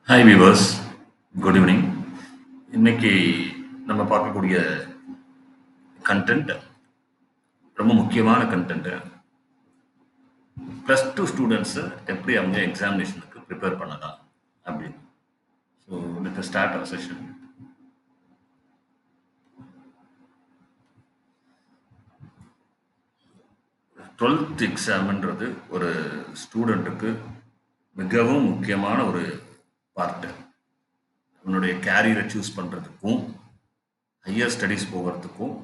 Hi viewers, good evening. இன்னைக்கு நம்ம பார்க்கக்கூடிய கண்டென்ட் ரொம்ப முக்கியமான கண்டென்ட். ப்ளஸ் டூ ஸ்டூடெண்ட்ஸு எப்படி அவங்க எக்ஸாமினேஷனுக்கு ப்ரிப்பேர் பண்ணலாம் அப்படின்னு. So let start our session. Twelfth எக்ஸாம்ன்றது ஒரு ஸ்டூடெண்ட்டுக்கு மிகவும் முக்கியமான ஒரு பார்ட்டு. உன்னுடைய கேரியரை சூஸ் பண்ணுறதுக்கும் ஹையர் ஸ்டடீஸ் போகிறதுக்கும்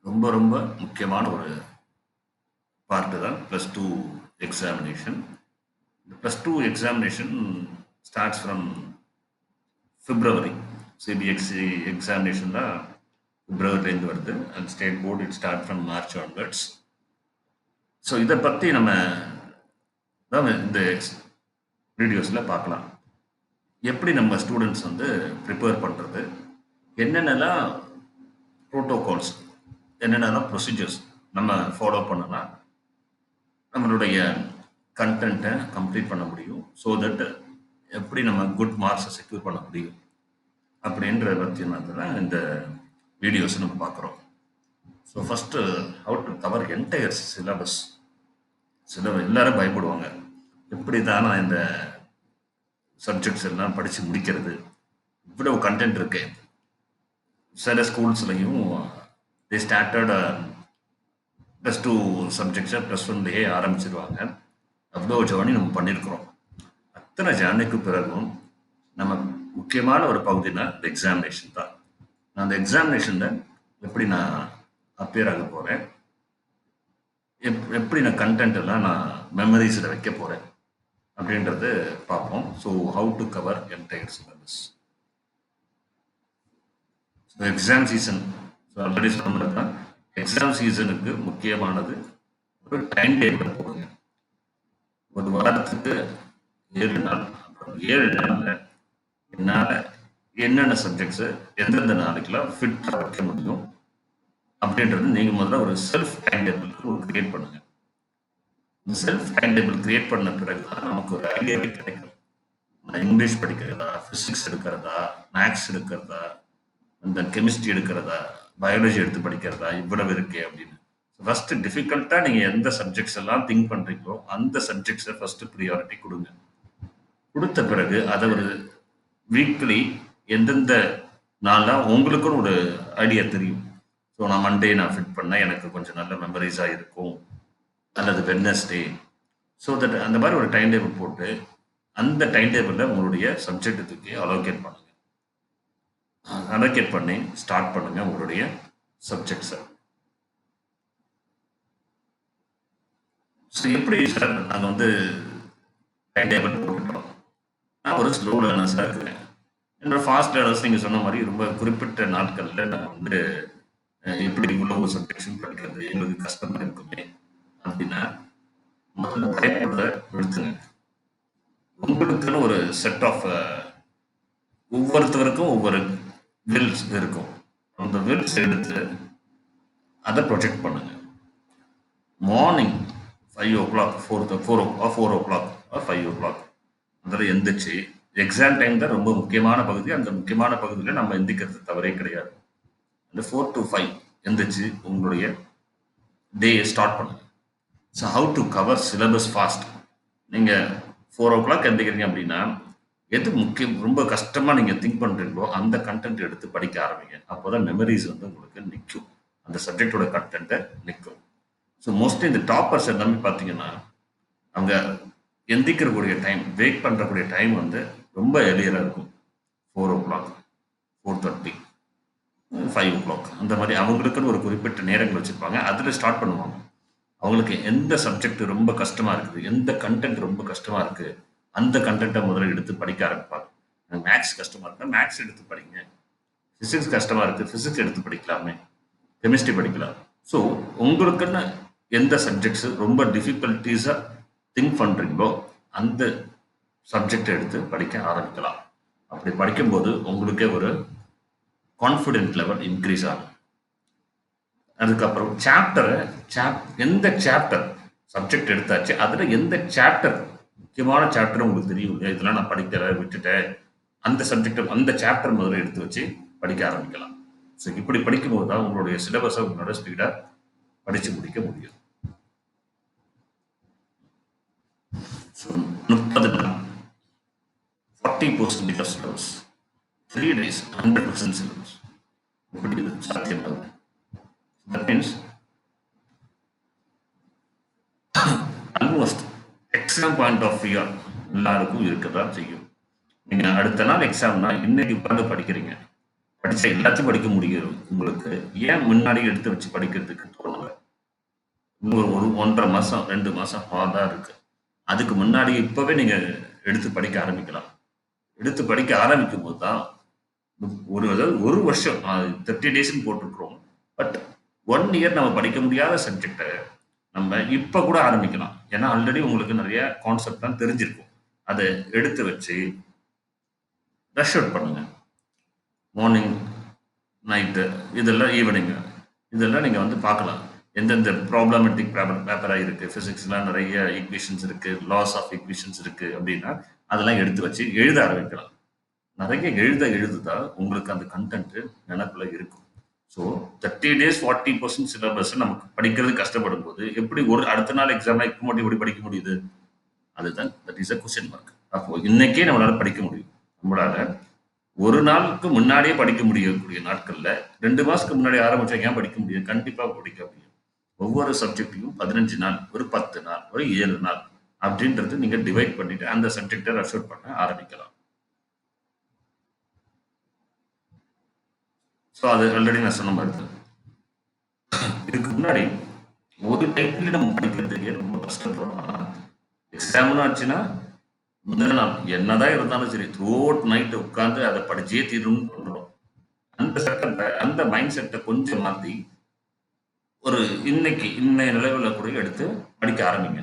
ரொம்ப ரொம்ப முக்கியமான ஒரு பார்ட்டு தான் plus two examination. The plus 2 examination starts from February. CBSE examination தான் பிப்ரவரிலேருந்து வருது. And state board it start from March onwards. So இதை பற்றி நம்ம தான் இந்த வீடியோஸில் பார்க்கலாம். எப்படி நம்ம ஸ்டூடெண்ட்ஸ் வந்து ப்ரிப்பேர் பண்ணுறது, என்னென்னலாம் ப்ரோட்டோகால்ஸ், என்னென்னலாம் ப்ரொசீஜர்ஸ் நம்ம ஃபாலோ பண்ணலாம், நம்மளுடைய கண்டென்ட்டை கம்ப்ளீட் பண்ண முடியும். ஸோ தட் எப்படி நம்ம குட் மார்க்ஸை செக்யூர் பண்ண முடியும் அப்படின்ற பற்றினதான் இந்த வீடியோஸ் நம்ம பார்க்குறோம். So first how to cover entire syllabus. எல்லாரும் பயப்படுவாங்க, எப்படி தான் நான் இந்த சப்ஜெக்ட்ஸ் எல்லாம் படித்து முடிக்கிறது, இவ்வளவு கண்டென்ட் இருக்கு. சில ஸ்கூல்ஸ்லையும் தே ஸ்டார்டட் ப்ளஸ் டூ சப்ஜெக்ட்ஸை ப்ளஸ் ஒன்லேயே ஆரம்பிச்சிருவாங்க. அவ்வளோ ஜேர்னி நம்ம பண்ணியிருக்கிறோம். அத்தனை ஜேர்னிக்கு பிறகும் நம்ம முக்கியமான ஒரு பகுதினா இந்த எக்ஸாமினேஷன் தான். நான் அந்த எக்ஸாமினேஷனில் எப்படி நான் அப்பியர் ஆக போகிறேன், எப்படி நான் கண்டென்ட் எல்லாம் நான் மெமரிஸில் வைக்க போகிறேன் அப்படின்றது பார்ப்போம். So how to cover entire syllabus. So exam season, so already சொன்னது தான், எக்ஸாம் சீசனுக்கு முக்கியமானது ஒரு டைம் டேபிள் போடுங்க. ஒரு வாரத்துக்கு 7 நாள், அப்புறம் 7 நாளில் என்னால் என்னென்ன சப்ஜெக்ட்ஸு எந்தெந்த நாளைக்கெல்லாம் ஃபிட் வைக்க முடியும் அப்படின்றது நீங்கள் முதல்ல ஒரு செல்ஃப் டைம் டேபிள் ஒரு கிரியேட் பண்ணுங்கள். இந்த செல்ஃப் டைம் டேபிள் கிரியேட் பண்ண பிறகு தான் நமக்கு ஒரு ஐடியாவே கிடைக்கும். நான் இங்கிலீஷ் படிக்கிறதா, ஃபிசிக்ஸ் எடுக்கிறதா, மேக்ஸ் எடுக்கிறதா, இந்த கெமிஸ்ட்ரி எடுக்கிறதா, பயாலஜி எடுத்து படிக்கிறதா, இவ்வளவு இருக்கே அப்படின்னு. ஃபஸ்ட்டு டிஃபிகல்ட்டாக நீங்கள் எந்த சப்ஜெக்ட்ஸ் எல்லாம் திங்க் பண்ணுறீங்களோ அந்த சப்ஜெக்ட்ஸை ஃபஸ்ட்டு ப்ரியாரிட்டி கொடுங்க. கொடுத்த பிறகு அதை ஒரு வீக்லி எந்தெந்த நாளாக உங்களுக்குன்னு ஒரு ஐடியா தெரியும். ஸோ நான் மண்டே நான் ஃபிட் பண்ணால் எனக்கு கொஞ்சம் நல்ல மெமரிஸாக இருக்கும், அல்லது வெட்னஸ்டே. ஸோ தட் அந்த மாதிரி ஒரு டைம் டேபிள் போட்டு அந்த டைம் டேபிளில் உங்களுடைய சப்ஜெக்ட்டுக்கு அலோகேட் பண்ணுங்கள். அலோகேட் பண்ணி ஸ்டார்ட் பண்ணுங்கள் உங்களுடைய சப்ஜெக்ட்ஸை. ஸோ எப்படி சார் நாங்கள் வந்து டைம் டேபிள் போட்டுட்டோம், நான் ஒரு ஸ்லோ லேர்னர்ஸாக இருக்கிறேன், என்னோட ஃபாஸ்ட் லேர்னர்ஸ் நீங்கள் சொன்ன மாதிரி ரொம்ப குறிப்பிட்ட நாட்களில் நான் வந்து எப்படி இவ்வளோ சப்ஜெக்ஷன் படிக்கிறது எங்களுக்கு கஷ்டமாக இருக்குமே அப்படின்னா முதல்ல பயப்படுறத எடுத்துங்க. உங்களுக்குன்னு ஒரு செட் ஆஃப் ஒவ்வொருத்தருக்கும் ஒவ்வொரு வில்ஸ் இருக்கும். அந்த வில்ஸ் எடுத்து அதை ப்ரொஜெக்ட் பண்ணுங்க. Morning 5 o'clock, 4 o'clock or 5 o'clock அதில் எந்திரிச்சு, எக்ஸாம் டைம் தான் ரொம்ப முக்கியமான பகுதி. அந்த முக்கியமான பகுதியில் நம்ம எந்திக்கிறது தவறே கிடையாது. அந்த 4 to 5 எந்திரிச்சு உங்களுடைய டேயை ஸ்டார்ட் பண்ணுங்க. So how to cover syllabus fast. நீங்கள் 4 o'clock எந்திக்கிறீங்க அப்படின்னா எது முக்கியம், ரொம்ப கஷ்டமாக நீங்கள் திங்க் பண்ணுறீங்களோ அந்த கண்டென்ட் எடுத்து படிக்க ஆரம்பிங்க. அப்போ தான் மெமரிஸ் வந்து உங்களுக்கு நிற்கும், அந்த சப்ஜெக்டோட கண்டென்ட்டை நிற்கும். ஸோ மோஸ்ட்லி இந்த டாப்பர்ஸ் எல்லாமே பார்த்தீங்கன்னா அவங்க எந்திக்கிறக்கூடிய டைம், வெயிட் பண்ணுறக்கூடிய டைம் வந்து ரொம்ப எளியராக இருக்கும். 4 o'clock, 4:30, 5 o'clock அந்த மாதிரி அவங்களுக்குன்னு ஒரு குறிப்பிட்ட நேரங்கள் வச்சுருப்பாங்க. அதில் ஸ்டார்ட் பண்ணுவாங்க. அவங்களுக்கு எந்த சப்ஜெக்ட் ரொம்ப கஷ்டமாக இருக்குது, எந்த கண்டென்ட் ரொம்ப கஷ்டமாக இருக்குது, அந்த கண்டென்ட்டை முதல்ல எடுத்து படிக்க ஆரம்பிப்பாங்க. மேக்ஸ் கஷ்டமாக இருக்குன்னா மேக்ஸ் எடுத்து படிங்க, ஃபிசிக்ஸ் கஷ்டமாக இருக்குது ஃபிசிக்ஸ் எடுத்து படிக்கலாமே, கெமிஸ்ட்ரி படிக்கலாம். ஸோ உங்களுக்குன்னு எந்த சப்ஜெக்ட்ஸு ரொம்ப டிஃபிகல்ட்டிஸாக திங்க் பண்ணுறீங்களோ அந்த சப்ஜெக்டை எடுத்து படிக்க ஆரம்பிக்கலாம். அப்படி படிக்கும்போது உங்களுக்கே ஒரு கான்ஃபிடென்ட் லெவல் இன்க்ரீஸ் ஆகும். அதுக்கப்புறம் எந்த சாப்டர் சப்ஜெக்ட் எடுத்தாச்சு அதில் எந்த சாப்டர் முக்கியமான சாப்டர் உங்களுக்கு தெரியும் இல்லையா? இதெல்லாம் நான் படிக்கல, விட்டுட்டேன். அந்த சப்ஜெக்ட் அந்த சாப்டர் முதல்ல எடுத்து வச்சு படிக்க ஆரம்பிக்கலாம். ஸோ இப்படி படிக்கும்போது தான் உங்களுடைய சிலபஸை உங்களோட ஸ்பீடாக படித்து முடிக்க முடியும். ஸோ 30 நாள் 40% ஆஃப் சிலபஸ், 3 days 100% சிலபஸ். இப்படி சாத்தியமாகும். That means almost exam point of view எல்லாருக்கும் இருக்கதான் செய்யும். நீங்க அடுத்த நாள் எக்ஸாம்னா இன்னைக்கு உட்காந்து படிக்கிறீங்க, படிச்ச எல்லாத்தையும் படிக்க முடியும் உங்களுக்கு. ஏன் முன்னாடி எடுத்து வச்சு படிக்கிறதுக்கு தோணல? ஒரு 1.5 மாசம் 2 மாசம் தான் இருக்கு. அதுக்கு முன்னாடி இப்பவே நீங்க எடுத்து படிக்க ஆரம்பிக்கலாம். எடுத்து படிக்க ஆரம்பிக்கும் போது தான் ஒரு வருஷம் 30 டேஸ்ன்னு போட்டிருக்கிறோம். பட் 1 இயர் நம்ம படிக்க முடியாத சப்ஜெக்டை நம்ம இப்ப கூட ஆரம்பிக்கலாம். ஏன்னா ஆல்ரெடி உங்களுக்கு நிறைய கான்செப்ட் தான் தெரிஞ்சிருக்கும். அதை எடுத்து வச்சு ரஷ் அவுட் பண்ணுங்க. மார்னிங், நைட்டு, இதெல்லாம் ஈவினிங், இதெல்லாம் நீங்க வந்து பார்க்கலாம். எந்தெந்த ப்ராப்ளமேட்டிக் பேப்பராக இருக்கு, ஃபிசிக்ஸ்லாம் நிறைய ஈக்குவேஷன்ஸ் இருக்கு, லாஸ் ஆஃப் ஈக்குவேஷன்ஸ் இருக்கு அப்படின்னா அதெல்லாம் எடுத்து வச்சு எழுத ஆரம்பிக்கலாம். நிறைய எழுதுதான் உங்களுக்கு அந்த கண்டென்ட் நினைப்புல இருக்கும். ஸோ 30 days 40% சிலபஸ் நமக்கு படிக்கிறது கஷ்டப்படும் போது எப்படி அடுத்த நாள் எக்ஸாம்ல இப்போ மட்டும் எப்படி படிக்க முடியுது? அதுதான் that is a question mark. அப்போ இன்னைக்கே நம்மளால படிக்க முடியும். நம்மளால ஒரு நாளுக்கு முன்னாடியே படிக்க முடியக்கூடிய நாட்கள்ல 2 மாசத்துக்கு முன்னாடி ஆரம்பிச்சா ஏன் படிக்க முடியும்? கண்டிப்பா படிக்க முடியும். ஒவ்வொரு சப்ஜெக்டையும் 15 நாள், ஒரு 10 நாள், ஒரு 7 நாள் அப்படின்றது நீங்க டிவைட் பண்ணிட்டு அந்த சப்ஜெக்டை ரஷ் அவுட் பண்ண ஆரம்பிக்கலாம். ஸோ அது ஆல்ரெடி நான் சொன்ன மாதிரி தான். இதுக்கு முன்னாடி ஒரு டைப்ல நம்ம படிக்கிறதுக்கே ரொம்ப கஷ்டப்படுறோம். எக்ஸாம்னு ஆச்சுன்னா முதல் நாள் என்னதான் இருந்தாலும் சரி த்ரூ அவுட் நைட் உட்காந்து அதை படிச்சே தீரணும்னு சொல்றோம். அந்த செட்டை அந்த மைண்ட் செட்டை கொஞ்சம் மாற்றி ஒரு இன்னைய நிலவில் கூட எடுத்து படிக்க ஆரம்பிங்க.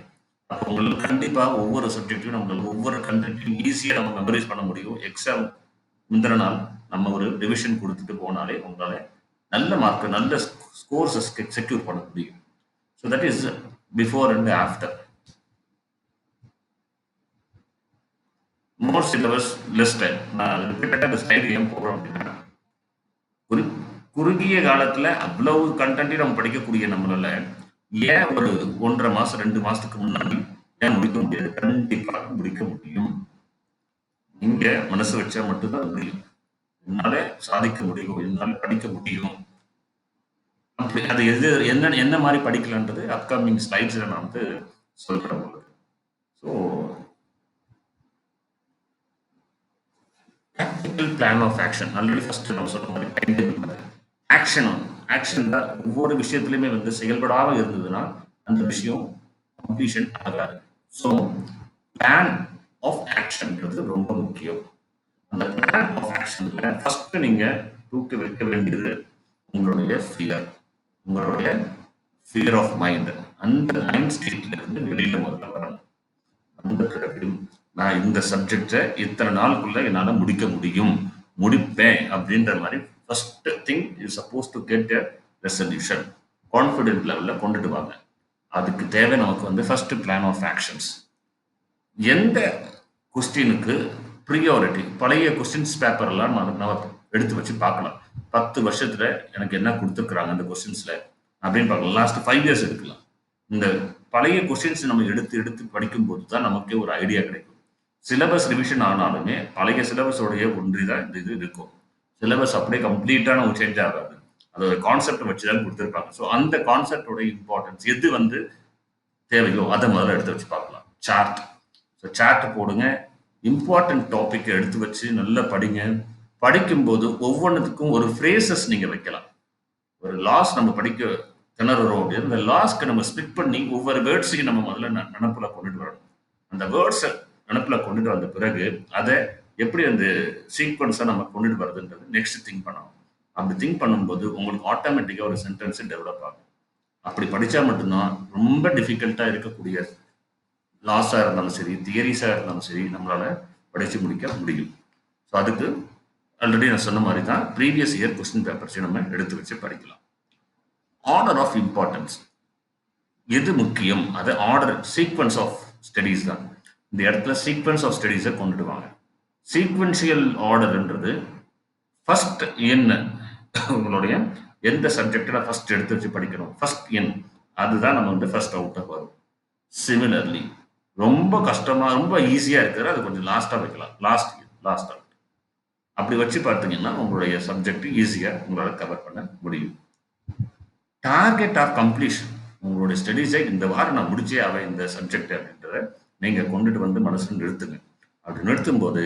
அப்போ உங்களுக்கு கண்டிப்பா ஒவ்வொரு சப்ஜெக்டையும் நம்மளுக்கு ஒவ்வொரு கண்டென்ட்டையும் ஈஸியாக நம்ம மெமரைஸ் பண்ண முடியும். எக்ஸாம் முந்தின நாள் நம்ம ஒரு ரிவிஷன் கொடுத்துட்டு போனாலே உங்களால நல்ல மார்க், நல்ல ஸ்கோர்ஸ் செக்யூர் பண்ண முடியும். So that is before and after. More syllabus less time. நான் ரிப்பீட்டடாக இந்த ஸ்லைடு ஏன் போடுறோம் அப்படின்னா, குறுகிய காலத்துல அவ்வளவு கண்டென்ட்டையும் நம்ம படிக்கக்கூடிய நம்மளால ஏன் ஒரு 1.5 மாசம் 2 மாசத்துக்கு முன்னாடி ஏன் முடிக்க முடியாது? கண்டிப்பாக முடிக்க முடியும். நீங்க மனசு வச்சா மட்டும்தான் முடியும். என்னால சாதிக்க முடியும், என்னால படிக்க முடியும். அப்படி அது என்ன மாதிரி படிக்கலான்றது அப்கமிங் ஸ்லைட்ஸ்ல நான் வந்து சொல்றேன் உங்களுக்கு. So practical plan of action already first நம்ம சொல்ற மாதிரி டைம் டேபிள் ஆக்ஷன் தான். ஒவ்வொரு விஷயத்திலுமே வந்து செயல்படாம இருந்ததுன்னா அந்த விஷயம் கம்ப்ளீஷன் ஆகாது. ஸோ பிளான் ஆஃப் ஆக்ஷன்ன்றது ரொம்ப முக்கியம். அந்த பிளான் ஆஃப் ஆக்ஷன்ல ஃபர்ஸ்ட் நீங்க தூக்கி வைக்க வேண்டியது உங்களுடைய ஃபியர் ஆஃப் மைண்ட். அந்த மைண்ட் ஸ்டேட்ல இருந்து வெளியில முதல்ல வரணும். அந்த பிறகு நான் இந்த சப்ஜெக்டை இத்தனை நாளுக்குள்ள என்னால் முடிக்க முடியும், முடிப்பேன் அப்படின்ற மாதிரி first thing is suppose to get a resolution. Confident லெவலில் கொண்டுட்டு வாங்க. அதுக்கு தேவை நமக்கு வந்து ஃபர்ஸ்ட் பிளான் ஆஃப் ஆக்ஷன்ஸ். எந்த கொஸ்டினுக்கு ப்ரியாரிட்டி, பழைய கொஸ்டின்ஸ் பேப்பர்லாம் நம்ம எடுத்து வச்சு பார்க்கலாம். 10 வருஷத்துல எனக்கு என்ன கொடுத்துருக்குறாங்க அந்த கொஸ்டின்ஸ்ல அப்படின்னு பார்க்கலாம். லாஸ்ட் 5 years எடுக்கலாம். இந்த பழைய கொஸ்டின்ஸ் நம்ம எடுத்து படிக்கும் போது தான் நமக்கே ஒரு ஐடியா கிடைக்கும். சிலபஸ் ரிவிஷன் ஆனாலுமே பழைய சிலபஸோடைய ஒன்றி தான் இந்த இது இருக்கும். சிலபஸ் அப்படியே கம்ப்ளீட்டா நம்ம சேஞ்ச் ஆகாது. அதோட கான்செப்ட் வச்சு தான் கொடுத்துருப்பாங்க. ஸோ அந்த கான்செப்டோட இம்பார்ட்டன்ஸ் எது வந்து தேவையோ அதை முதல்ல எடுத்து வச்சு பார்க்கலாம். சார்ட். ஸோ சார்ட் போடுங்க. இம்பார்ட்டன்ட் டாபிக் எடுத்து வச்சு நல்லா படிங்க. படிக்கும்போது ஒவ்வொன்றுத்துக்கும் ஒரு ஃப்ரேசஸ் நீங்க வைக்கலாம். ஒரு லாஸ் நம்ம படிக்க திணறுறோம் அப்படின்னு இந்த லாஸ்க்கு நம்ம ஸ்பிட் பண்ணி ஒவ்வொரு வேர்ட்ஸையும் நம்ம முதல்ல நினப்புல கொண்டுட்டு வரணும். அந்த வேர்ட்ஸை நினப்புல கொண்டுட்டு வந்த பிறகு அதை எப்படி அந்த சீக்வன்ஸை நம்ம கொண்டுட்டு வருதுன்றது நெக்ஸ்ட் திங்க் பண்ணணும். அப்படி திங்க் பண்ணும்போது உங்களுக்கு ஆட்டோமேட்டிக்காக ஒரு சென்டென்ஸ் டெவலப் ஆகும். அப்படி படித்தா மட்டும்தான் ரொம்ப டிஃபிகல்ட்டாக இருக்கக்கூடிய லாஸாக இருந்தாலும் சரி, தியரிஸாக இருந்தாலும் சரி நம்மளால படித்து முடிக்க முடியும். ஸோ அதுக்கு ஆல்ரெடி நான் சொன்ன மாதிரி தான் ப்ரீவியஸ் இயர் கொஸ்டின் பேப்பர்ஸையும் நம்ம எடுத்து வச்சு படிக்கலாம். ஆர்டர் ஆஃப் இம்பார்ட்டன்ஸ் எது முக்கியம்? அது ஆர்டர் சீக்வன்ஸ் ஆஃப் ஸ்டடீஸ் தான். இந்த இடத்துல சீக்வன்ஸ் ஆஃப் ஸ்டடீஸை கொண்டுட்டு வாங்க. சீக்வென்ஷியல் ஆர்டர்ன்றது ஃபர்ஸ்ட் என்ன உங்களுடைய எந்த சப்ஜெக்ட்ல ஃபர்ஸ்ட் எடுத்து வச்சு படிக்கணும், ஃபர்ஸ்ட் எண் அதுதான் நம்ம வந்து ஃபர்ஸ்ட் அவுட்டாக வரும். சிமிலர்லி ரொம்ப கஷ்டமா ரொம்ப ஈஸியா இருக்கிறது அது கொஞ்சம் லாஸ்டா வைக்கலாம், லாஸ்ட் அவுட். அப்படி வச்சு பார்த்தீங்கன்னா உங்களுடைய சப்ஜெக்ட் ஈஸியா உங்களால் கவர் பண்ண முடியும். டார்கெட் ஆஃப் கம்ப்ளீஷன் உங்களுடைய ஸ்டடீஸை இந்த வாரம் நான் முடிச்சே ஆவேன் இந்த சப்ஜெக்ட் அப்படின்றத நீங்க கொண்டுட்டு வந்து மனசுல நிறுத்துங்க. அப்படி நிறுத்தும் போது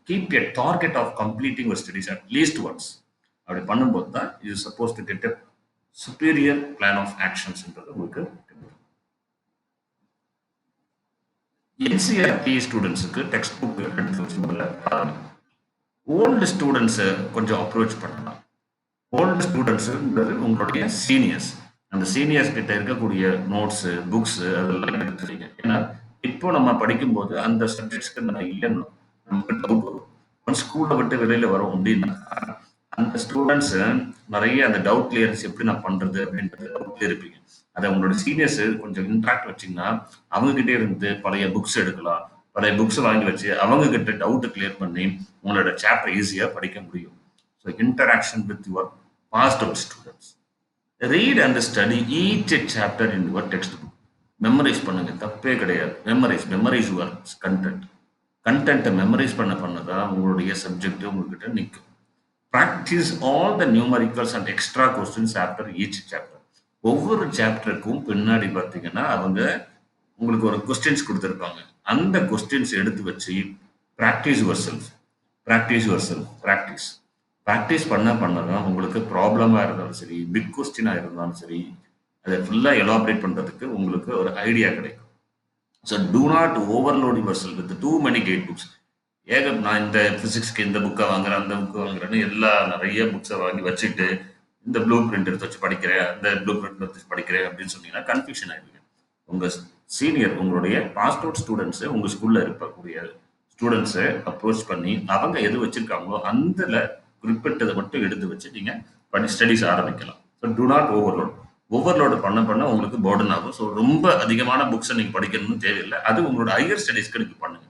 keep a target of completing ஒரு ஸ்டடீஸ் அட் லீஸ்ட் ஒன்ஸ். அப்படி பண்ணும்போது தான் இது suppose to get a superior plan of ஆக்ஷன்ஸ்ன்றது உங்களுக்கு என்சிஆர்டி ஸ்டூடெண்ட்ஸுக்கு டெக்ஸ்ட் புக் எடுத்து வச்சு ஓல்டு ஸ்டூடெண்ட்ஸை கொஞ்சம் அப்ரோச் பண்ணலாம். ஓல்டு ஸ்டூடெண்ட்ஸுன்றது உங்களுடைய சீனியர்ஸ். அந்த சீனியர்ஸ் கிட்ட இருக்கக்கூடிய நோட்ஸு புக்ஸு அதெல்லாம் எடுத்துறீங்க. ஏன்னா இப்போ நம்ம படிக்கும்போது அந்த சப்ஜெக்ட்ஸ்க்கு நிறைய நமக்கு டவுட் வரும். ஒன்ஸ் ஸ்கூலை விட்டு வெளியில வரோம் அப்படின்னா அந்த ஸ்டூடெண்ட்ஸ் நிறைய அந்த டவுட் கிளியரன்ஸ் எப்படி நான் பண்றது அப்படின்றது டவுட்ல இருப்பீங்க. அதை உங்களோட சீனியர்ஸ் கொஞ்சம் இன்ட்ராக்ட் வச்சிங்கன்னா அவங்க கிட்டே இருந்து பழைய புக்ஸ் எடுக்கலாம். பழைய புக்ஸ் வாங்கி வச்சு அவங்க கிட்ட டவுட் கிளியர் பண்ணி உங்களோட சாப்டர் ஈஸியா படிக்க முடியும். So interaction with your passed out students. Read and study each chapter in your text book. Memorise பண்ணுங்க, தப்பே கிடையாது. மெமரைஸ் யுவர் கண்டென்ட்டை மெமரைஸ் பண்ணதான் உங்களுடைய சப்ஜெக்ட் உங்ககிட்ட நிற்கும். Practice all the numericals and extra questions after each chapter. ஒவ்வொரு சாப்டருக்கும் பின்னாடி பார்த்தீங்கன்னா அவங்க உங்களுக்கு ஒரு கொஸ்டின்ஸ் கொடுத்துருப்பாங்க. அந்த கொஸ்டின்ஸ் எடுத்து வச்சு ப்ராக்டிஸ் யுவர் செல்ஃப் ப்ராக்டிஸ் பண்ணதான் உங்களுக்கு ப்ராப்ளமாக இருந்தாலும் சரி, பிக் கொஸ்டினாக இருந்தாலும் சரி, அதை ஃபுல்லாக எலாபரேட் பண்ணுறதுக்கு உங்களுக்கு ஒரு ஐடியா கிடைக்கும். So do not overload yourself with too many guide books. நான் இந்த ஃபிசிக்ஸ்க்கு இந்த புக்கை வாங்குறேன், அந்த புக்கை வாங்குறேன்னு நிறைய புக்ஸை வாங்கி வச்சுட்டு இந்த ப்ளூ பிரிண்ட் எடுத்து வச்சு படிக்கிறேன், அந்த ப்ளூ பிரிண்ட் எடுத்து வச்சு படிக்கிறேன் அப்படின்னு சொன்னீங்கன்னா கன்ஃபியூஷன் ஆகிடுங்க. உங்கள் சீனியர் உங்களுடைய பாஸ்ட் அவுட் ஸ்டூடெண்ட்ஸு உங்கள் ஸ்கூலில் இருக்கக்கூடிய ஸ்டூடெண்ட்ஸை அப்ரோச் பண்ணி அவங்க எது வச்சிருக்காங்களோ அந்த குறிப்பிட்டதை மட்டும் எடுத்து வச்சு நீங்கள் ஸ்டடீஸ் ஆரம்பிக்கலாம். ஸோ டூ நாட் ஓவர்லோடு பண்ண உங்களுக்கு பர்டன் ஆகும். ஸோ ரொம்ப அதிகமான புக்ஸை நீங்கள் படிக்கணும்னு தேவையில்லை. அது உங்களோட ஹையர் ஸ்டடீஸ்க்கு நீங்கள் பண்ணுங்க.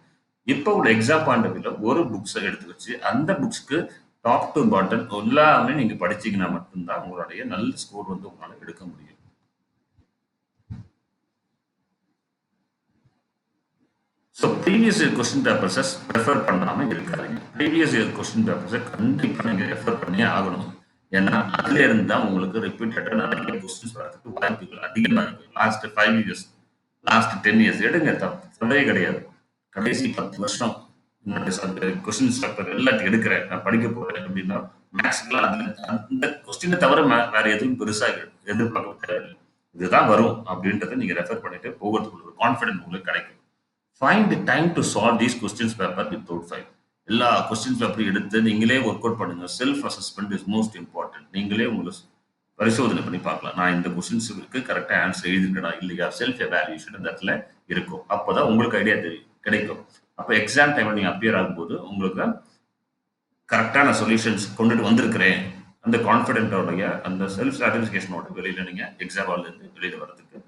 இப்போ உள்ள எக்ஸாம் பாயிண்ட் ஆஃப் வியூல ஒரு புக்ஸை எடுத்து வச்சு அந்த புக்ஸ்க்கு டாப் டு பாட்டம் எல்லாமே நீங்க படிச்சீங்கன்னா மட்டும்தான் உங்களுடைய நல்ல ஸ்கோர் வந்து உங்களால எடுக்க முடியும். ஸோ ப்ரீவியஸ் இயர் கொஸ்டின் பேப்பர்ஸை ரெஃபர் பண்ணாமல் இருக்காதுங்க. ப்ரீவியஸ் இயர் கொஸ்டின் பேப்பர்ஸை கண்டிப்பாக நீங்கள் ரெஃபர் பண்ணியே ஆகணும். ஏன்னா அதுல இருந்து தான் உங்களுக்கு ரிப்பீட்டடாக நிறைய கொஸ்டின்ஸ் வரதுக்கு வாய்ப்புகள் அதிகமாக இருக்கு. லாஸ்ட் 5 இயர்ஸ், லாஸ்ட் 10 இயர்ஸ் எடுங்க, தப்பே கிடையாது. கடைசி 10 வருஷம் கொஸ்டின்ஸ் பேப்பர் எல்லாத்தையும் எடுக்கிறேன், நான் படிக்க போறேன் அப்படின்னா மேக்ஸ்லாம் அந்த கொஸ்டினை தவிர வேற எதுவும் பெருசா எதிர்பார்க்க தேவையில்லை. இதுதான் வரும் அப்படின்றத நீங்க ரெஃபர் பண்ணிட்டு போகிறதுக்கு ஒரு கான்ஃபிடன்ஸ் உங்களுக்கு கிடைக்கும். Find time to solve these questions paper without file. எல்லா கொஸ்டின்ஸ் பேப்பரும் எடுத்து நீங்களே ஒர்க் அவுட் பண்ணுங்க. Self assessment is most important. நீங்களே உங்களுக்கு பரிசோதனை பண்ணி பார்க்கலாம். நான் இந்த கொஸ்டின்ஸுக்கு கரெக்டாக ஆன்சர் எழுதிருக்கேனா இல்லையா, செல்ஃப் எவாலுவேஷன் இந்த இடத்துல இருக்கும். அப்போதான் உங்களுக்கு ஐடியா கிடைக்கும். அப்போ எக்ஸாம் டைம்ல நீங்க அப்பியர் ஆகும்போது உங்களுக்கு கரெக்டான சொல்யூஷன்ஸ் கொண்டுட்டு வந்திருக்கிறேன் அந்த கான்ஃபிடென்ட்டோடைய அந்த செல்ஃப் சாட்டிஸ்ஃபேக்ஷனோட வெளியில நீங்க எக்ஸாம் ஹால்ல இருந்து வெளியில வர்றதுக்கு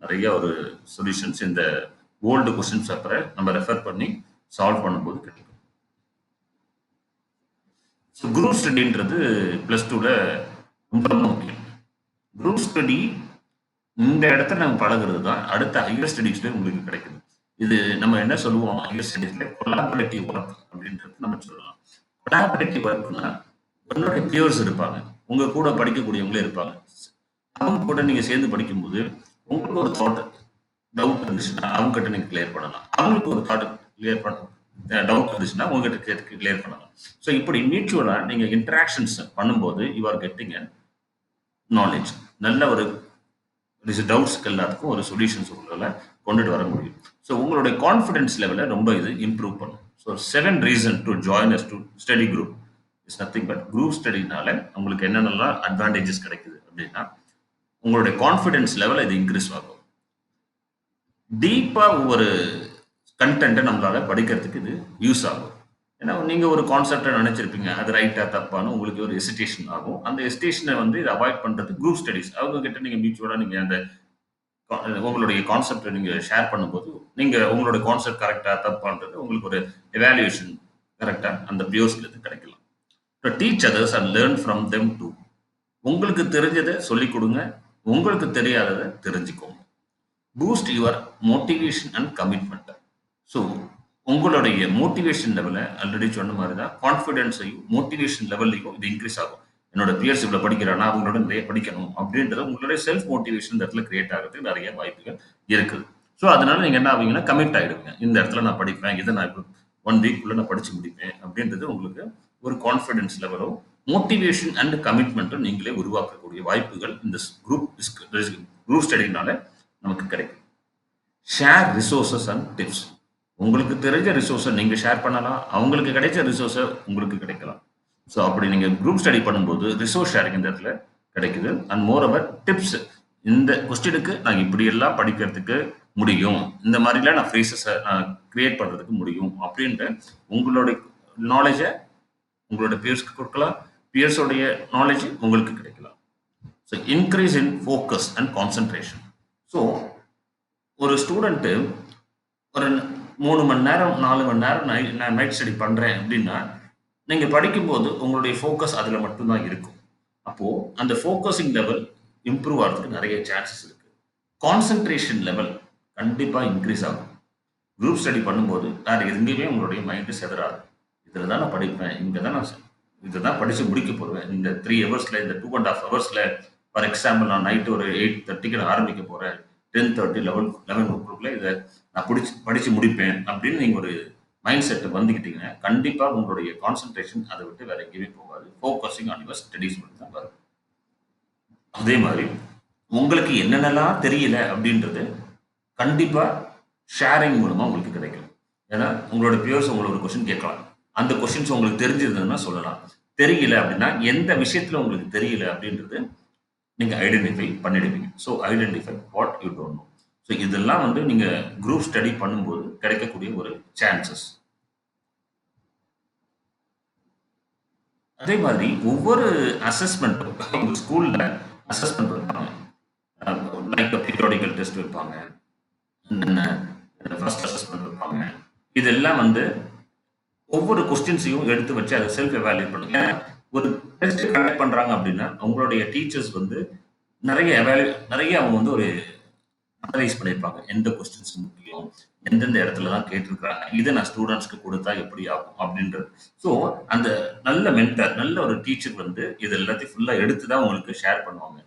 நிறைய ஒரு சொல்யூஷன்ஸ் இந்த ஓல்டு கொஸ்டின் பேப்பரை நம்ம ரெஃபர் பண்ணி சால்வ் பண்ணும்போது கிடைக்கும். குரூப் ஸ்டடின்றது +2ல ரொம்ப முக்கியம். குரூப் ஸ்டடி இந்த இடத்துல நம்ம பழகிறது தான் அடுத்த ஹையர் ஸ்டடீஸ்ல உங்களுக்கு கிடைக்குது. இது நம்ம என்ன சொல்லுவோம், ஹையர் ஸ்டடீஸ்ல கொலாபரேட்டிவ் ஒர்க் அப்படின்றது நம்ம சொல்லலாம். கொலாபரேட்டிவ் ஒர்க்னா உங்களுடைய பியர்ஸ் இருப்பாங்க, உங்க கூட படிக்கக்கூடியவங்களே இருப்பாங்க. அவங்க கூட நீங்க சேர்ந்து படிக்கும்போது உங்களுக்கு ஒரு தாட் டவுட் இருந்துச்சுன்னா அவங்க கிட்ட நீங்க கிளியர் பண்ணலாம். அவங்களுக்கு ஒரு தாட் கிளியர் பண்ண டவுட் இருந்துச்சுன்னா உங்ககிட்ட கிளியர் பண்ணலாம். ஸோ இப்படி மியூச்சுவலா நீங்க இன்டராக்ஷன்ஸ் பண்ணும்போது you are getting a knowledge. நல்ல ஒரு டவுட்ஸ்க்கு எல்லாத்துக்கும் ஒரு சொல்யூஷன்ஸ் உங்களால கொண்டுட்டு வர முடியும். ஸோ உங்களுடைய கான்ஃபிடன்ஸ் லெவலை ரொம்ப இது இம்ப்ரூவ் பண்ணும். So 7 reason to join a study group is nothing but group ஸ்டடினால உங்களுக்கு என்னென்னலாம் அட்வான்டேஜஸ் கிடைக்குது அப்படின்னா உங்களுடைய கான்ஃபிடன்ஸ் லெவல் இது இன்க்ரீஸ் ஆகும். டீப்பா ஒவ்வொரு கண்டென்ட்டை நம்மளால படிக்கிறதுக்கு இது யூஸ் ஆகும். ஏன்னா நீங்க ஒரு கான்செப்டை நினைச்சிருப்பீங்க, அது ரைட்டா தப்பான்னு உங்களுக்கு ஒரு ஹெசிடேஷன் ஆகும். அந்த ஹெசிடேஷனை வந்து இதை அவாய்ட் பண்றது குரூப் ஸ்டடிஸ். அவங்க கிட்ட நீங்க மியூச்சுவலா நீங்க அந்த உங்களுடைய கான்செப்ட் நீங்க ஷேர் பண்ணும்போது, நீங்க உங்களுடைய கான்செப்ட் கரெக்ட்டா, தப்பான்றது உங்களுக்கு ஒரு எவாலுயேஷன் கரெக்ட்டா அந்த பியூர்ஸ்ல இருந்து கிடைக்கலாம். Teach others and learn from them too. உங்களுக்கு தெரிஞ்சத சொல்லிக் குடுங்க. உங்களுக்கு தெரியாதத தெரிஞ்சுக்கோங்க. Boost your motivation and commitment. So, உங்களுடைய மோட்டிவேஷன் லெவல ஆல்ரெடி சொன்ன மாரி தான் கான்ஃபிடன்ஸையும், மோட்டிவேஷன் லெவல்லயும் இது இன்கிரீஸ் ஆகும். என்னோட பியர்ஸ் இவ்வளோ படிக்கிறானா, அவங்களோட நிறைய படிக்கணும் அப்படின்றது உங்களுடைய செல்ஃப் மோட்டிவேஷன் இந்த இடத்துல கிரியேட் ஆகுறதுக்கு நெறைய வாய்ப்புகள் இருக்குது. ஸோ, அதனால நீங்க என்ன ஆவீங்கன்னா, கமிட் ஆயிடுவீங்க. இந்த இடத்துல நான் படிப்பேன். இத நான் 1 வீக்குள்ள நான் படிச்சு முடிப்பேன். அப்படின்றது உங்களுக்கு ஒரு கான்ஃபிடன்ஸ் லெவலும், மோட்டிவேஷன் அண்ட் கமிட்மென்ட்டும் நீங்களே உருவாக்கக்கூடிய வாய்ப்புகள் இந்த குரூப் ஸ்டடினால நமக்கு கிடைக்கும். Share resources and tips. உங்களுக்கு தெரிஞ்ச ரிசோர்ஸ நீங்க ஷேர் பண்ணலாம். அவங்களுக்கு கிடைச்ச ரிசோர்ஸ உங்களுக்கு கிடைக்கலாம். ஸோ அப்படி நீங்க குரூப் ஸ்டடி பண்ணும்போது ரிசோர்ஸ் ஷேரிங் இந்த இடத்துல கிடைக்குது. And more over tips. இந்த கொஸ்டினுக்கு நான் இப்படியெல்லாம் படிக்கிறதுக்கு முடியும். இந்த மாதிரிலாம் நான் ஃப்ரேசஸ நான் கிரியேட் பண்றதுக்கு முடியும். அப்படின்ற உங்களுடைய நாலேட்ஜ உங்களோட பியர்ஸ்க்கு கொடுக்கலாம். பியர்ஸோடைய நாலேட்ஜ் உங்களுக்கு கிடைக்கலாம். So increase in focus and concentration. So ஒரு ஸ்டூடெண்ட்டு ஒரு 3 மணி நேரம், 4 மணி நேரம் நான் நைட் ஸ்டடி பண்றேன் அப்படின்னா, நீங்க படிக்கும்போது உங்களுடைய ஃபோக்கஸ் அதுல மட்டும் தான் இருக்கும். அப்போ அந்த ஃபோக்கஸிங் லெவல் இம்ப்ரூவ் ஆகுறதுக்கு நெறைய சான்சஸ் இருக்கு. கான்சன்ட்ரேஷன் லெவல் கண்டிப்பா இன்கிரீஸ் ஆகும். குரூப் ஸ்டடி பண்ணும்போது வேற எங்கேயுமே உங்களுடைய மைண்ட் சிதறாது. இதுல தான் நான் படிப்பேன். இங்க தான் நான் இத தான் படிச்சு முடிக்க போறேன். இந்த 3 ஹவர்ஸ்ல, இந்த 2 1/2 ஹவர்ஸ்ல ஃபார் எக்ஸாம்பிள் நான் நைட் ஒரு 8:30க்கு நான் ஆரம்பிக்க போறேன். 10:30, 11 இத நான் படிச்சு முடிப்பேன் அப்படின்னு நீங்க ஒரு மைண்ட் செட் வந்துக்கிட்டீங்கன்னா, கண்டிப்பா உங்களுடைய கான்சன்ட்ரேஷன் அத விட்டு வேற எங்கேயுமே போகாது. ஃபோக்கஸிங் ஆன் யுவர் ஸ்டடீஸ் மட்டும் தான் வரும். அதே மாரி உங்களுக்கு என்னென்னலாம் தெரியல அப்படின்றது கண்டிப்பா ஷேரிங் மூலமா உங்களுக்கு கிடைக்கும். ஏன்னா, உங்களோட பியர்ஸ் உங்கள ஒரு கொஸ்டின் கேட்கலாம். அந்த கொஸ்டின்ஸ் உங்களுக்கு தெரிஞ்சிருந்ததுன்னா சொல்லலாம். தெரியல அப்படின்னா, எந்த விஷயத்துல உங்களுக்கு தெரியல அப்படின்றது நீங்க ஐடென்டிஃபை பண்ணிடுவீங்க. So identify what you don't know. So இதெல்லாம் வந்து நீங்க குரூப் ஸ்டடி பண்ணும்போது கிடைக்கக்கூடிய ஒரு சான்சஸ். அதே மாதிரி ஒவ்வொரு அசஸ்மென்ட்டும் உங்க ஸ்கூல்ல அசஸ்மென்ட் வைப்பாங்க. லைக் பீரியாடிக்கல் டெஸ்ட் வைப்பாங்க. ஃபர்ஸ்ட் அசஸ்மென்ட் வைப்பாங்க. இதெல்லாம் வந்து ஒவ்வொரு கொஸ்டின்ஸையும் எடுத்து வச்சு அதை செல்ஃப் எவாலுவேட் பண்ணுங்க. ஒரு டெஸ்ட் கண்டக்ட் பண்றாங்க அப்படின்னா, உங்களுடைய டீச்சர்ஸ் வந்து நெறைய அவங்க வந்து ஒரு அனலைஸ் பண்ணியிருப்பாங்க. எந்த கொஸ்டின்ஸ் முக்கியம், எந்தெந்த இடத்துல தான் கேட்டிருக்காங்க, இத நான் ஸ்டூடண்ட்ஸ்க்கு குடுத்தா எப்படி ஆகும் அப்படின்றது. ஸோ அந்த நல்ல மென்டார், நல்ல ஒரு டீச்சர் வந்து இது எல்லாத்தையும் ஃபுல்லா எடுத்து தான் உங்களுக்கு ஷேர் பண்ணுவாங்க.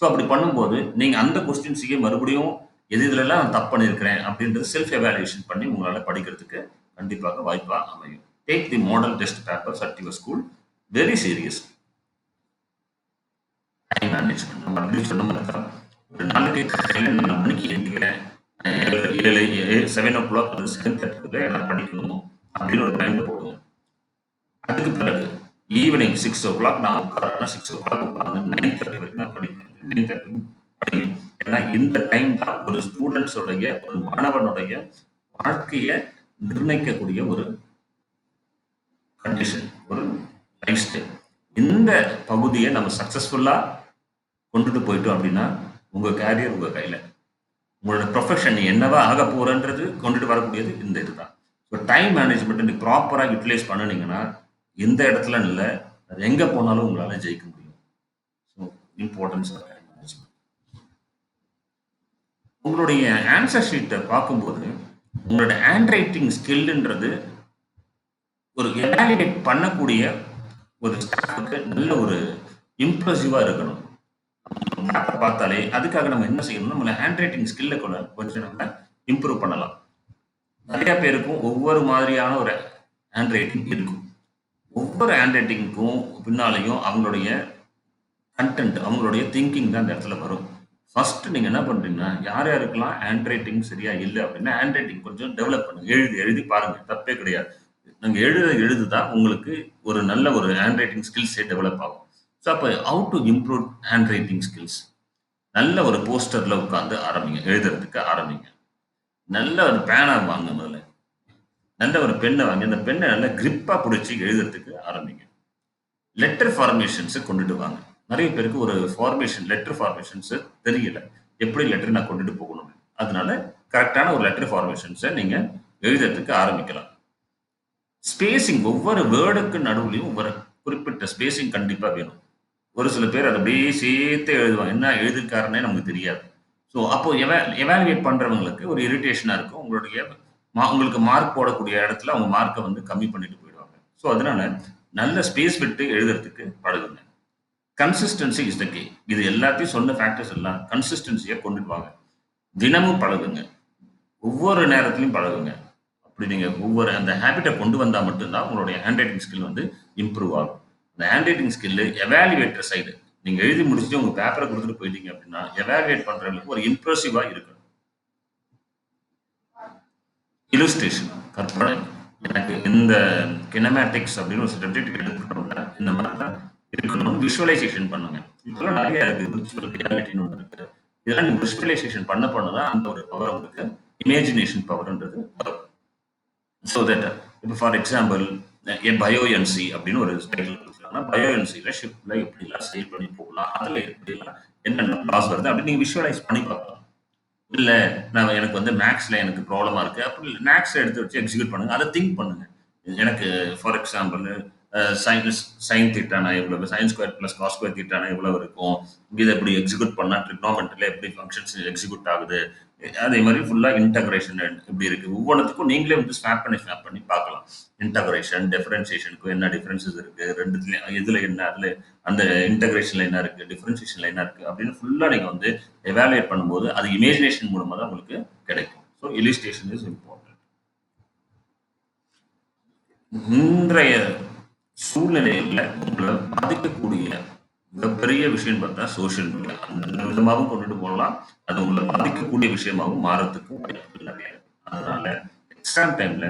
ஸோ அப்படி பண்ணும்போது, நீங்க அந்த கொஸ்டின்ஸையே மறுபடியும் எது எதுலலாம் நான் தப்பு பண்ணியிருக்கிறேன் அப்படின்றது செல்ஃப் எவாலுவேஷன் பண்ணி உங்களால படிக்கிறதுக்கு கண்டிப்பாக வாய்ப்பா அமையும். Take the model test papers at your school very serious. Time management. நம்ம ஆல்ரெடி சொன்ன மாதிரி தான். ஒரு நாளைக்கு காலையில 4 மணிக்கு எந்திரிக்கிறேன். 7:00 அது 7:30க்குள்ள நான் படிக்கணும் அப்படின்னு ஒரு டைம் போடுவோம். அதுக்கு பிறகு ஈவினிங் 6:00 நான் உட்கார்றேன்னா 6:00 உட்கார்ந்து 9:30 வரைக்கும் நான் படிப்பேன். 9:30 படிப்பேன். ஏன்னா இந்த டைம் தான் ஒரு ஸ்டூடண்ட்ஸோடைய, ஒரு மாணவனுடைய வாழ்க்கைய நிர்ணயிக்கக்கூடிய ஒரு கண்டிஷன், ஒரு லைஃப் ஸ்டைல். இந்த பகுதிய நம்ம சக்சஸ்ஃபுல்லா கொண்டுட்டு போயிட்டோம் அப்படின்னா, உங்க கேரியர் உங்க கையில. உங்களோட ப்ரொஃபஷன் நீ என்னவா ஆக போறன்றது கொண்டுட்டு வரக்கூடியது இந்த இதுதான். ஸோ டைம் மேனேஜ்மெண்ட் நீ ப்ராப்பரா யுட்டிலைஸ் பண்ணுனீங்கன்னா, எந்த இடத்துலன்னு இல்ல, அது எங்க போனாலும் உங்களால ஜெயிக்க முடியும். So importance of time management. உங்களுடைய ஆன்சர் ஷீட்ட பார்க்கும்போது, உங்களோட ஹேண்ட் ரைட்டிங் ஸ்கில்ன்றது ஒரு எவாலுவேட் பண்ணக்கூடிய ஒரு ஸ்டாஃப்க்கு நல்ல ஒரு இம்ப்ரெசிவா இருக்கணும். மேப்ப பார்த்தாலே அதுக்காக நம்ம என்ன செய்யணும்னா, நம்மள ஹேண்ட் ரைட்டிங் ஸ்கில்ல கூட கொஞ்சம் நம்ம இம்ப்ரூவ் பண்ணலாம். நெறைய பேருக்கும் ஒவ்வொரு மாதிரியான ஒரு ஹேண்ட் ரைட்டிங் இருக்கும். ஒவ்வொரு ஹேண்ட் ரைட்டிங்க்கும் பின்னாலயும் அவங்களுடைய கன்டென்ட், அவங்களுடைய திங்கிங் தான் அந்த இடத்துல வரும். ஃபர்ஸ்ட் நீங்க என்ன பண்றீங்கன்னா, யார் யாருக்கெல்லாம் ஹேண்ட் ரைட்டிங் சரியா இல்ல அப்படின்னா, ஹேண்ட் ரைட்டிங் கொஞ்சம் டெவலப் பண்ணுங்க. எழுதி எழுதி பாருங்க. தப்பே கிடையாது. நீங்க எழுத தான் உங்களுக்கு ஒரு நல்ல ஒரு ஹேண்ட் ரைட்டிங் ஸ்கில்ஸே டெவலப் ஆகும். ஸோ அப்ப how to improve handwriting skills? நல்ல ஒரு போஸ்டர்ல உட்கார்ந்து ஆரம்பிங்க. எழுதுறதுக்கு ஆரம்பிங்க. நல்ல ஒரு பேனா வாங்க முதல்ல. நல்ல ஒரு பென்ன வாங்கி, அந்த பென்ன நல்லா கிரிப்பா புடிச்சு எழுதுறதுக்கு ஆரம்பிங்க. லெட்டர் ஃபார்மேஷன்ஸ கொண்டுட்டு வாங்க. நெறைய பேருக்கு ஒரு லெட்டர் ஃபார்மேஷன்ஸ் தெரியல. எப்படி லெட்டர் நான் கொண்டுட்டு போகணும். அதனால கரெக்டான ஒரு லெட்டர் ஃபார்மேஷன்ஸை நீங்க எழுதுறதுக்கு ஆரம்பிக்கலாம். ஸ்பேசிங் ஒவ்வொரு வேர்டுக்கு நடுவுலயும் ஒவ்வொரு குறிப்பிட்ட ஸ்பேசிங் கண்டிப்பா வேணும். ஒரு சில பேர் அத அப்படியே சேர்த்து எழுதுவாங்க. என்ன எழுதியிருக்காருன்னே நமக்கு தெரியாது. ஸோ அப்போ எவாலுவேட் பண்றவங்களுக்கு ஒரு இரிட்டேஷனா இருக்கும். உங்களுக்கு மார்க் போடக்கூடிய இடத்துல அவங்க மார்க்க வந்து கம்மி பண்ணிட்டு போயிடுவாங்க. ஸோ அதனால நல்ல ஸ்பேஸ் விட்டு எழுதுறதுக்கு பழகுங்க. Consistency is the key. இது எல்லாத்தையும் சொன்ன ஃபேக்டர்ஸ் எல்லாம் கன்சிஸ்டன்சிய கொண்டுட்டு வாங்க. தினமும் பழகுங்க. ஒவ்வொரு நேரத்திலயும் பழகுங்க. அப்படி நீங்க அந்த ஹேபிட்ட கொண்டு வந்தா மட்டும் தான் உங்களுடைய ஹேண்ட் ரைட்டிங் ஸ்கில் வந்து இம்ப்ரூவ் ஆகும். அந்த hand writing skill evaluator side. நீங்க எழுதி முடிச்சுட்டு உங்க பேப்பர குடுத்துட்டு போயிட்டீங்க அப்படின்னா, எவாலுவேட் பண்றவங்களுக்கு ஒரு இம்ப்ரெசிவா இருக்கணும். இல்லுஸ்ட்ரேஷன் கற்பனை. எனக்கு இந்த கினமேட்டிக்ஸ் அப்படின்னு ஒரு சப்ஜெக்ட் எடுத்துக்கிட்டோம்னா, இந்த மாதிரி தான் இருக்கணும். விஷுவலைசேஷன் பண்ணுங்க. இப்பலாம் நெறைய இருக்கு. விர்ச்சுவல் ரியாலிட்டின்னு ஒண்ணு இருக்கு. இதெல்லாம் நீங்க விஷுவலைசேஷன் பண்ண தான் அந்த ஒரு பவர் உங்களுக்கு இமேஜினேஷன் பவர்ன்றது வரும். ஸோ தட் இப்போ ஃபார் எக்ஸாம்பிள் பயோ என்சி அப்படின்னு ஒரு டைட்டில் கொடுத்துருக்காங்கன்னா பயோ என்சியில் ஷிப்ல எப்படிலாம் சேல் பண்ணி போகலாம், அதில் எப்படிலாம் என்னென்ன லாஸ் வருது அப்படின்னு நீங்கள் விஷுவலைஸ் பண்ணி பார்க்கலாம். இல்லை எனக்கு வந்து மேக்ஸில் எனக்கு ப்ராப்ளமாக இருக்குது அப்படி மேக்ஸை எடுத்து வச்சு எக்ஸிக்யூட் பண்ணுங்க, அதை திங்க் பண்ணுங்க. எனக்கு ஃபார் எக்ஸாம்பிள் சைன் தீட்டானா எவ்வளவு, sine square plus cos square தீட்டானா எவ்வளவு இருக்கும், இதை எப்படி எக்ஸிக்யூட் பண்ணா ட்ரிக்னோமெட்ரியில் எப்படி ஃபங்க்ஷன்ஸ் எக்ஸிக்யூட் ஆகுது, அதே மாதிரி ஃபுல்லாக இன்டகிரேஷன் எப்படி இருக்கு, ஒவ்வொன்றுத்துக்கும் நீங்களே வந்து ஸ்வாப் பண்ணி பார்க்கலாம். இன்டகிரேஷன் டிஃபரன்சியேஷனுக்கும் என்ன டிஃபரன்சஸ் இருக்கு, ரெண்டுத்துலையும் எதுல என்ன, அதுல அந்த இன்டகிரேஷன்ல என்ன இருக்கு, டிஃபரன்சியேஷன்ல என்ன இருக்கு அப்படின்னு ஃபுல்லாக நீங்க வந்து எவாலுவேட் பண்ணும்போது அது இமேஜினேஷன் மூலமா தான் உங்களுக்கு கிடைக்கும். So illustration is important. இன்றைய சூழ்நிலையில உங்களை பாதிக்கக்கூடிய மிகப்பெரிய விஷயம் பார்த்தா சோசியல் மீடியா. அந்த விதமாகவும் கொண்டுட்டு போகலாம். அது உங்களை பாதிக்கக்கூடிய விஷயமாகவும் மாறத்துக்கும் வாய்ப்புகள் நிறைய இருக்கு. அதனால எக்ஸாம் டைம்ல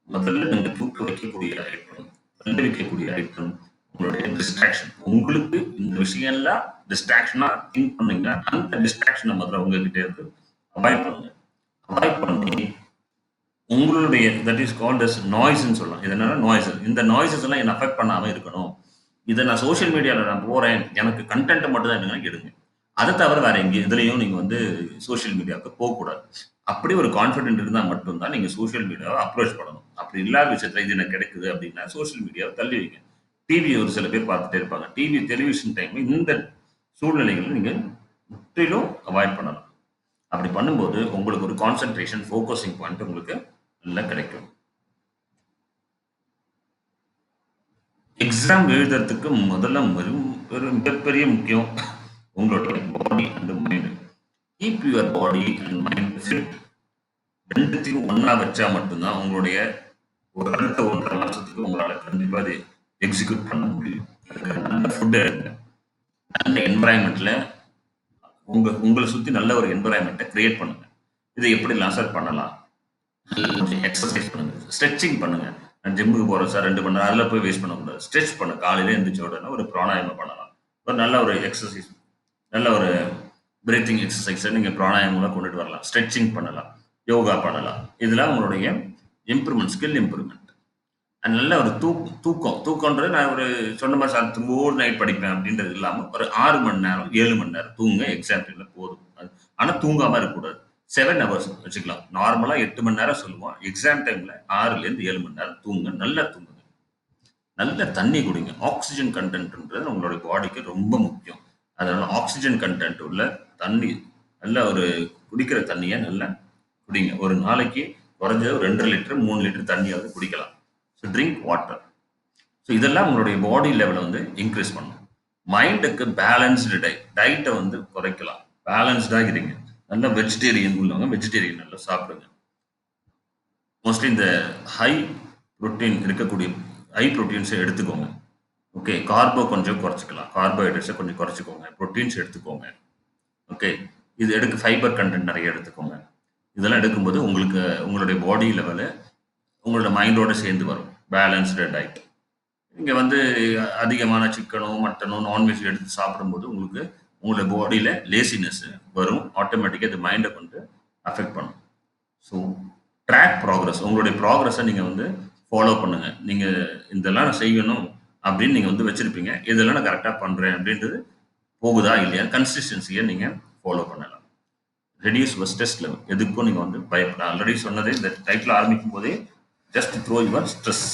முதல்ல நீங்க தூக்க வைக்கக்கூடிய ஐட்டம், தள்ளி வைக்கக்கூடிய ஐட்டம் உங்களுடைய டிஸ்ட்ராக்ஷன். உங்களுக்கு இந்த விஷயம்லாம் டிஸ்ட்ராக்ஷனா திங்க் பண்ணீங்க, அந்த டிஸ்ட்ராக்ஷனை முதல்ல உங்ககிட்ட இருந்து அவாய்ட் பண்ணுங்க. அவாய்ட் பண்ணி உங்களுடைய தட் இஸ் கால்ட் அஸ் நாய்ஸ்ன்னு சொல்லலாம். இது என்னன்னா நாய்ஸ். இந்த நாய்ஸஸ் எல்லாம் என்ன அஃபெக்ட் பண்ணாம இருக்கணும். இதை நான் சோஷியல் மீடியால நான் போறேன். எனக்கு கன்டென்ட் மட்டும் தான் எடுங்கன்னா எடுங்க. அதை தவிர வேற எதுலயும் நீங்க வந்து சோஷியல் மீடியாவுக்கு போகக்கூடாது. அப்படி ஒரு கான்ஃபிடென்ட் இருந்தா மட்டும் தான் நீங்க சோஷியல் மீடியாவை அப்ரோச் பண்ணணும். அப்படி இல்லாத விஷயத்துல இது எனக்கு கிடைக்குது அப்படின்னா சோஷியல் மீடியாவை தள்ளி வைங்க. டிவி ஒரு சில பேர் பார்த்துட்டே இருப்பாங்க. டிவி டெலிவிஷன் டைம் இந்த சூழ்நிலைகளை நீங்க முற்றிலும் அவாய்ட் பண்ணணும். அப்படி பண்ணும்போது உங்களுக்கு ஒரு கான்சென்ட்ரேஷன் ஃபோக்கஸிங் பாயிண்ட் உங்களுக்கு நல்லா கிடைக்கும். எக்ஸாம் எழுதுறதுக்கு முதல்ல ஒரு மிகப்பெரிய முக்கியம் உங்களுடைய body and mind. Keep your body and mind fit. ரெண்டுத்தையும் ஒன்னா வச்சா மட்டும்தான் உங்களுடைய ஒரு அடுத்த 1.5 மாசத்துக்கு உங்களால கண்டிப்பா அதை எக்ஸிக்யூட் பண்ண முடியும். நல்ல ஃபுட் எடுங்க. நல்ல என்வரான்மெண்ட்ல உங்களை சுத்தி நல்ல ஒரு என்வரான்மெண்ட்டை கிரியேட் பண்ணுங்க. இதை எப்படிலாம் சார் பண்ணலாம்? எக்ஸசைஸ் பண்ணுங்க, ஸ்ட்ரெச்சிங் பண்ணுங்க. நான் ஜிம்முக்கு போறேன் சார் 2 மணி நேரம், அதில் போய் வேஸ்ட் பண்ணக்கூடாது. ஸ்ட்ரெச் பண்ணுங்க. காலையில எழுந்திரிச்ச உடனே ஒரு பிராணாயாமம் பண்ணலாம். ஒரு நல்ல ஒரு எக்ஸசைஸ், நல்ல ஒரு பிரீத்திங் எக்ஸசைஸை நீங்க பிராணாயாமம் கொண்டுட்டு வரலாம். ஸ்ட்ரெச்சிங் பண்ணலாம், யோகா பண்ணலாம். இதெல்லாம் உங்களுடைய இம்ப்ரூவ்மெண்ட், ஸ்கில் இம்ப்ரூவ்மெண்ட். நல்ல ஒரு தூக்கம்ன்றது நான் ஒரு சொன்ன மாதிரி சார் ஒவ்வொரு நைட் படிப்பேன் அப்படின்றது இல்லாமல் ஒரு 6 மணி நேரம் 7 மணி நேரம் தூங்க எக்ஸாம் டைம்ல போதும். ஆனா தூங்காம இருக்கக்கூடாது. 7 ஹவர்ஸ் வச்சுக்கலாம். நார்மலா 8 மணி நேரம் சொல்லுவோம். எக்ஸாம் டைம்ல 6லேருந்து 7 மணி நேரம் தூங்குங்க. நல்லா தூங்குங்க. நல்ல தண்ணி குடிங்க. ஆக்ஸிஜன் கண்டென்ட்ன்றது உங்களுடைய பாடிக்கு ரொம்ப முக்கியம். அதனால ஆக்ஸிஜன் கண்டென்ட் உள்ள தண்ணி, நல்ல ஒரு குடிக்கிற தண்ணியை நல்லா குடிங்க. ஒரு நாளைக்கு குறைஞ்சது 2 லிட்டர் 3 லிட்டர் தண்ணியாவது குடிக்கலாம். So drink water. ஸோ இதெல்லாம் உங்களுடைய பாடி லெவலை வந்து இன்க்ரீஸ் பண்ணும். மைண்டுக்கு பேலன்ஸ்டு டயட்டை வந்து குறைக்கலாம். பேலன்ஸ்டாக இருங்க. நல்லா வெஜிடேரியன் உள்ளவங்க வெஜிடேரியன் நல்லா சாப்பிடுங்க. மோஸ்ட்லி இந்த ஹை ப்ரோட்டீன் இருக்கக்கூடிய ஹை ப்ரோட்டீன்ஸை எடுத்துக்கோங்க. ஓகே, கார்போ கொஞ்சம் குறைச்சிக்கலாம். கார்போஹைட்ரேட்ஸை கொஞ்சம் குறைச்சிக்கோங்க. ப்ரோட்டீன்ஸ் எடுத்துக்கோங்க. ஓகே, இது ஃபைபர் கண்டென்ட் நிறைய எடுத்துக்கோங்க. இதெல்லாம் எடுக்கும்போது உங்களுக்கு உங்களுடைய பாடி லெவலு உங்களோட மைண்டோட சேர்ந்து வரும். Balanced diet. இங்கே வந்து அதிகமான சிக்கனோ மட்டனோ நான்வெஜ் எடுத்து சாப்பிடும்போது உங்களுக்கு உங்களோட பாடியில் லேசினஸ் வரும். ஆட்டோமேட்டிக்காக இது மைண்டை வந்து அஃபெக்ட் பண்ணும். So track progress. உங்களுடைய ப்ராக்ரஸை நீங்கள் வந்து ஃபாலோ பண்ணுங்கள். நீங்கள் இதெல்லாம் நான் செய்யணும் அப்படின்னு நீங்கள் வந்து வச்சுருப்பீங்க. இதெல்லாம் நான் கரெக்டாக பண்ணுறேன் அப்படின்றது போகுதா இல்லையா, கன்சிஸ்டன்சியை நீங்கள் ஃபாலோ பண்ணலாம். Reduce your stress level. எதுக்கும் நீங்க வந்து பயப்பட ஆல்ரெடி சொன்னதே இந்த டைட்டில் ஆரம்பிக்கும் போதே ஜஸ்ட் த்ரோ யுவர் ஸ்ட்ரெஸ்.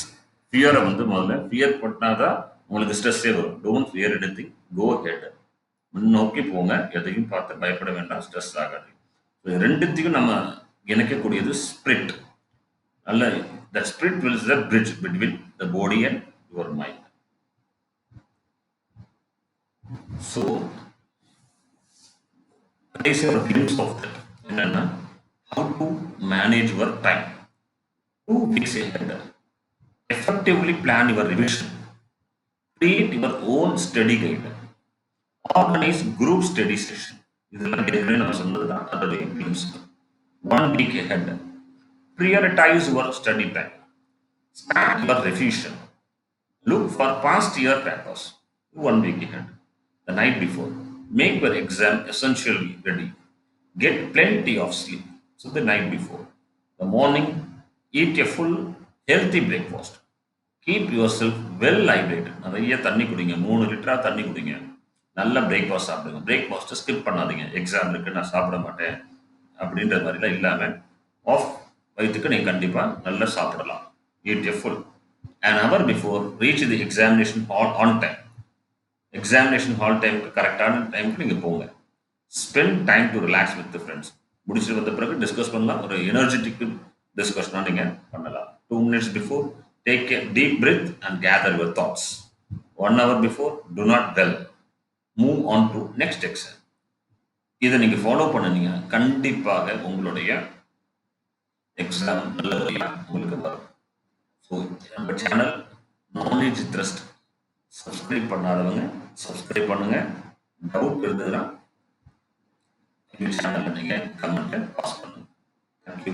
ஃபியரை வந்து முதல்ல ஃபியர் பண்ணாதான் உங்களுக்கு ஸ்ட்ரெஸ்ஸே வரும். Don't fear anything, go ahead. முன்னோக்கி போங்க, எதையும் பார்த்து பயப்பட வேண்டாம், ஸ்ட்ரெஸ் ஆகாது. இது ரெண்டுத்தையும் நம்ம இணைக்கக்கூடியது ஸ்பிரிட். நல்ல the spirit will is the bridge between the body and your mind. So what is your views of that? என்னன்னா how to manage your time, 2 weeks ahead, effectively plan your revision, create your own study guide, organize group study session. இதெல்லாம் ஏற்கனவே நான் சொன்னதுதான் அதோடைய views. 1 week ahead, prioritize your study time, start your revision, look for past year papers. 1 week ahead, the night before, make your exam essentially ready, get plenty of sleep. So the night before, the morning, eat a full healthy breakfast, keep yourself well hydrated. நிறைய தண்ணி குடிங்க, 3 லிட்டரா தண்ணி குடிங்க, நல்ல breakfast சாப்பிடுங்க. பிரேக்ஃபாஸ்ட்டை skip பண்ணாதீங்க. Exam இருக்கு நான் சாப்பிட மாட்டேன் அப்படின்ற மாதிரிலாம் இல்லாமல் ஆஃப் வயிற்றுக்கு நீங்கள் கண்டிப்பாக நல்லா சாப்பிடலாம். eat a full an hour before, reach the examination hall on time. Examination hall டைமுக்கு கரெக்டான டைமுக்கு நீங்கள் போங்க. Spend time to relax with friends. முடிச்சுட்டு வந்த பிறகு டிஸ்கஸ் பண்ணலாம். ஒரு எனர்ஜெட்டிக் டிஸ்கஷனாக நீங்கள் பண்ணலாம். 2 minutes before, take a deep breath and gather your thoughts. 1 hour before, do not dwell, move on to next exam. இதை நீங்கள் ஃபாலோ பண்ணுனீங்க, கண்டிப்பாக உங்களுடைய எக்ஸாம் நல்லபடியாக உங்களுக்கு வரும். ஸோ நம்ம சேனல் நாலேஜ் த்ரஸ்ட் சப்ஸ்கிரைப் பண்ணாதவங்க சப்ஸ்கிரைப் பண்ணுங்க. டவுட் இருந்ததுன்னா சேனலில் நீங்கள் கமெண்ட்டை பாஸ் பண்ணுங்க. தேங்க்யூ.